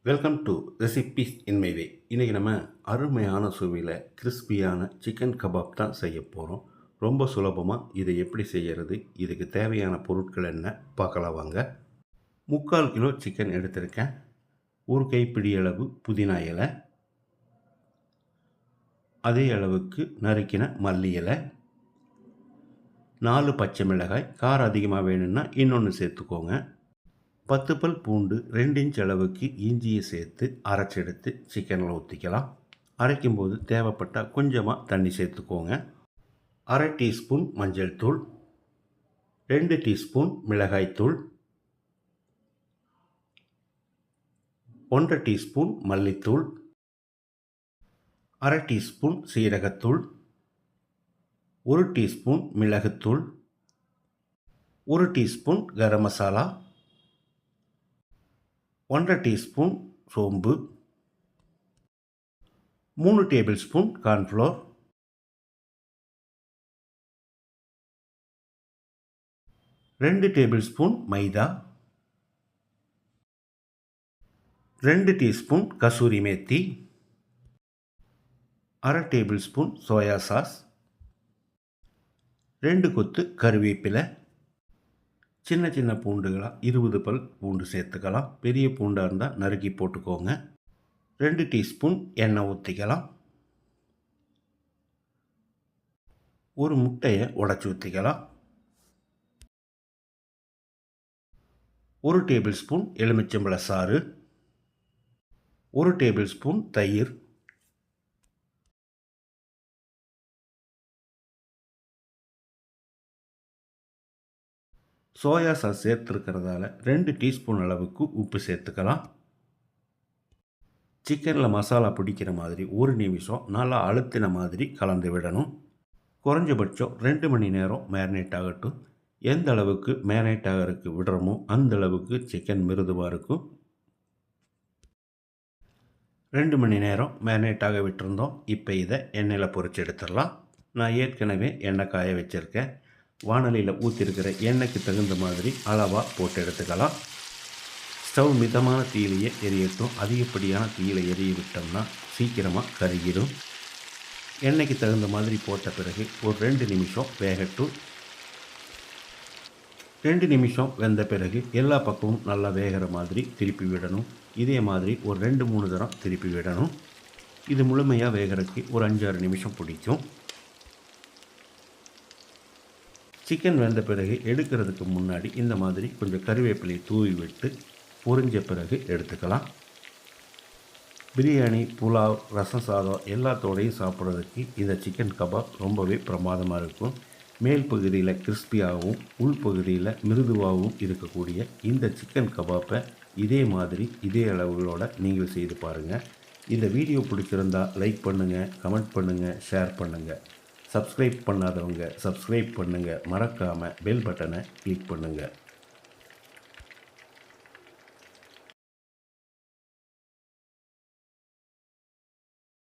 Welcome to recipes in my way. இன்றைக்கி நம்ம அருமையான சுவையில் கிறிஸ்பியான சிக்கன் கபாப் தான் செய்ய போகிறோம். ரொம்ப சுலபமாக இதை எப்படி செய்கிறது, இதுக்கு தேவையான பொருட்கள் என்ன பார்க்கலாம் வாங்க. 3/4 கிலோ சிக்கன் எடுத்திருக்கேன். ஒரு கைப்பிடி அளவு புதினா இலை, அதே அளவுக்கு நறுக்கின மல்லி இலை, 4 பச்சை மிளகாய், காரம் அதிகமாக வேணும்னா இன்னொன்று சேர்த்துக்கோங்க. 10 பல் பூண்டு, 2 இன்ச் அளவுக்கு இஞ்சியை சேர்த்து அரைச்செடுத்து சிக்கனில் ஊற்றிக்கலாம். அரைக்கும்போது தேவைப்பட்டால் கொஞ்சமாக தண்ணி சேர்த்துக்கோங்க. 1/2 டீஸ்பூன் மஞ்சள் தூள், 2 டீஸ்பூன் மிளகாய்த்தூள், 1/2 டீஸ்பூன் மல்லித்தூள், 1/2 டீஸ்பூன் சீரகத்தூள், 1 டீஸ்பூன் மிளகுத்தூள், 1 டீஸ்பூன் கரம் மசாலா, 1/2 டீஸ்பூன் சோம்பு, 3 tablespoon cornflour, 2 tablespoon maida, 2 teaspoon kasuri methi, 1/2 tablespoon soya sauce, 2 கொத்து கருவேப்பிலை. சின்ன சின்ன பூண்டுகளாக 20 பல் பூண்டு சேர்த்துக்கலாம். பெரிய பூண்டாக இருந்தால் நறுக்கி போட்டுக்கோங்க. 2 டீஸ்பூன் எண்ணெய் ஊற்றிக்கலாம். ஒரு முட்டையை உடைச்சி ஊற்றிக்கலாம். 1 டேபிள் ஸ்பூன் எலுமிச்சம்பழ சாறு, 1 டேபிள் ஸ்பூன் தயிர், சோயா சாஸ் சேர்த்துருக்கிறதால 2 டீஸ்பூன் அளவுக்கு உப்பு சேர்த்துக்கலாம். சிக்கனில் மசாலா பிடிக்கிற மாதிரி 1 நிமிஷம் நல்லா அழுத்தின மாதிரி கலந்து விடணும். குறைஞ்சபட்சம் 2 மணி நேரம் மேரினேட் ஆகட்டும். எந்த அளவுக்கு மேரினேட் ஆகிறதுக்கு விடுறோமோ அந்த அளவுக்கு சிக்கன் மிருதுவாக இருக்கும். 2 மணி நேரம் மேரினேட் ஆக விட்டுருந்தோம். இப்போ இதை எண்ணெயில் பொரிச்சு எடுத்துடலாம். நான் ஏற்கனவே எண்ணெய் காய வச்சுருக்கேன். வாணலியில் ஊற்றிருக்கிற எண்ணெய்க்கு தகுந்த மாதிரி அளவாக போட்டு எடுத்துக்கலாம். ஸ்டவ் மிதமான தீயிலையே எரியட்டும். அதிகப்படியான தீயில எரிய விட்டோம்னா சீக்கிரமாக கருகிடும். எண்ணெய்க்கு தகுந்த மாதிரி போட்ட பிறகு ஒரு 2 நிமிஷம் வேகட்டும். 2 நிமிஷம் வெந்த பிறகு எல்லா பக்கமும் நல்லா வேகிற மாதிரி திருப்பி விடணும். இதே மாதிரி ஒரு 2-3 தரம் திருப்பி விடணும். இது முழுமையாக வேகிறதுக்கு ஒரு 5-6 நிமிஷம் பிடிக்கும். சிக்கன் வெந்த பிறகு எடுக்கிறதுக்கு முன்னாடி இந்த மாதிரி கொஞ்சம் கருவேப்பிலையை தூவி விட்டு பொரிஞ்ச பிறகு எடுத்துக்கலாம். பிரியாணி, புலாவ், ரசம் சாதம் எல்லாத்தோடையும் சாப்பிட்றதுக்கு இந்த சிக்கன் கபாப் ரொம்பவே பிரமாதமாக இருக்கும். மேல் பகுதியில் கிறிஸ்பியாகவும் உள்பகுதியில் மிருதுவாகவும் இருக்கக்கூடிய இந்த சிக்கன் கபாப்பை இதே மாதிரி இதே அளவுகளோடு நீங்கள் செய்து பாருங்கள். இந்த வீடியோ பிடிச்சிருந்தால் லைக் பண்ணுங்கள், கமெண்ட் பண்ணுங்கள், ஷேர் பண்ணுங்கள். சப்ஸ்கிரைப் பண்ணாதவங்க சப்ஸ்கிரைப் பண்ணுங்கள். மறக்காமல் பெல் பட்டனை கிளிக் பண்ணுங்கள்.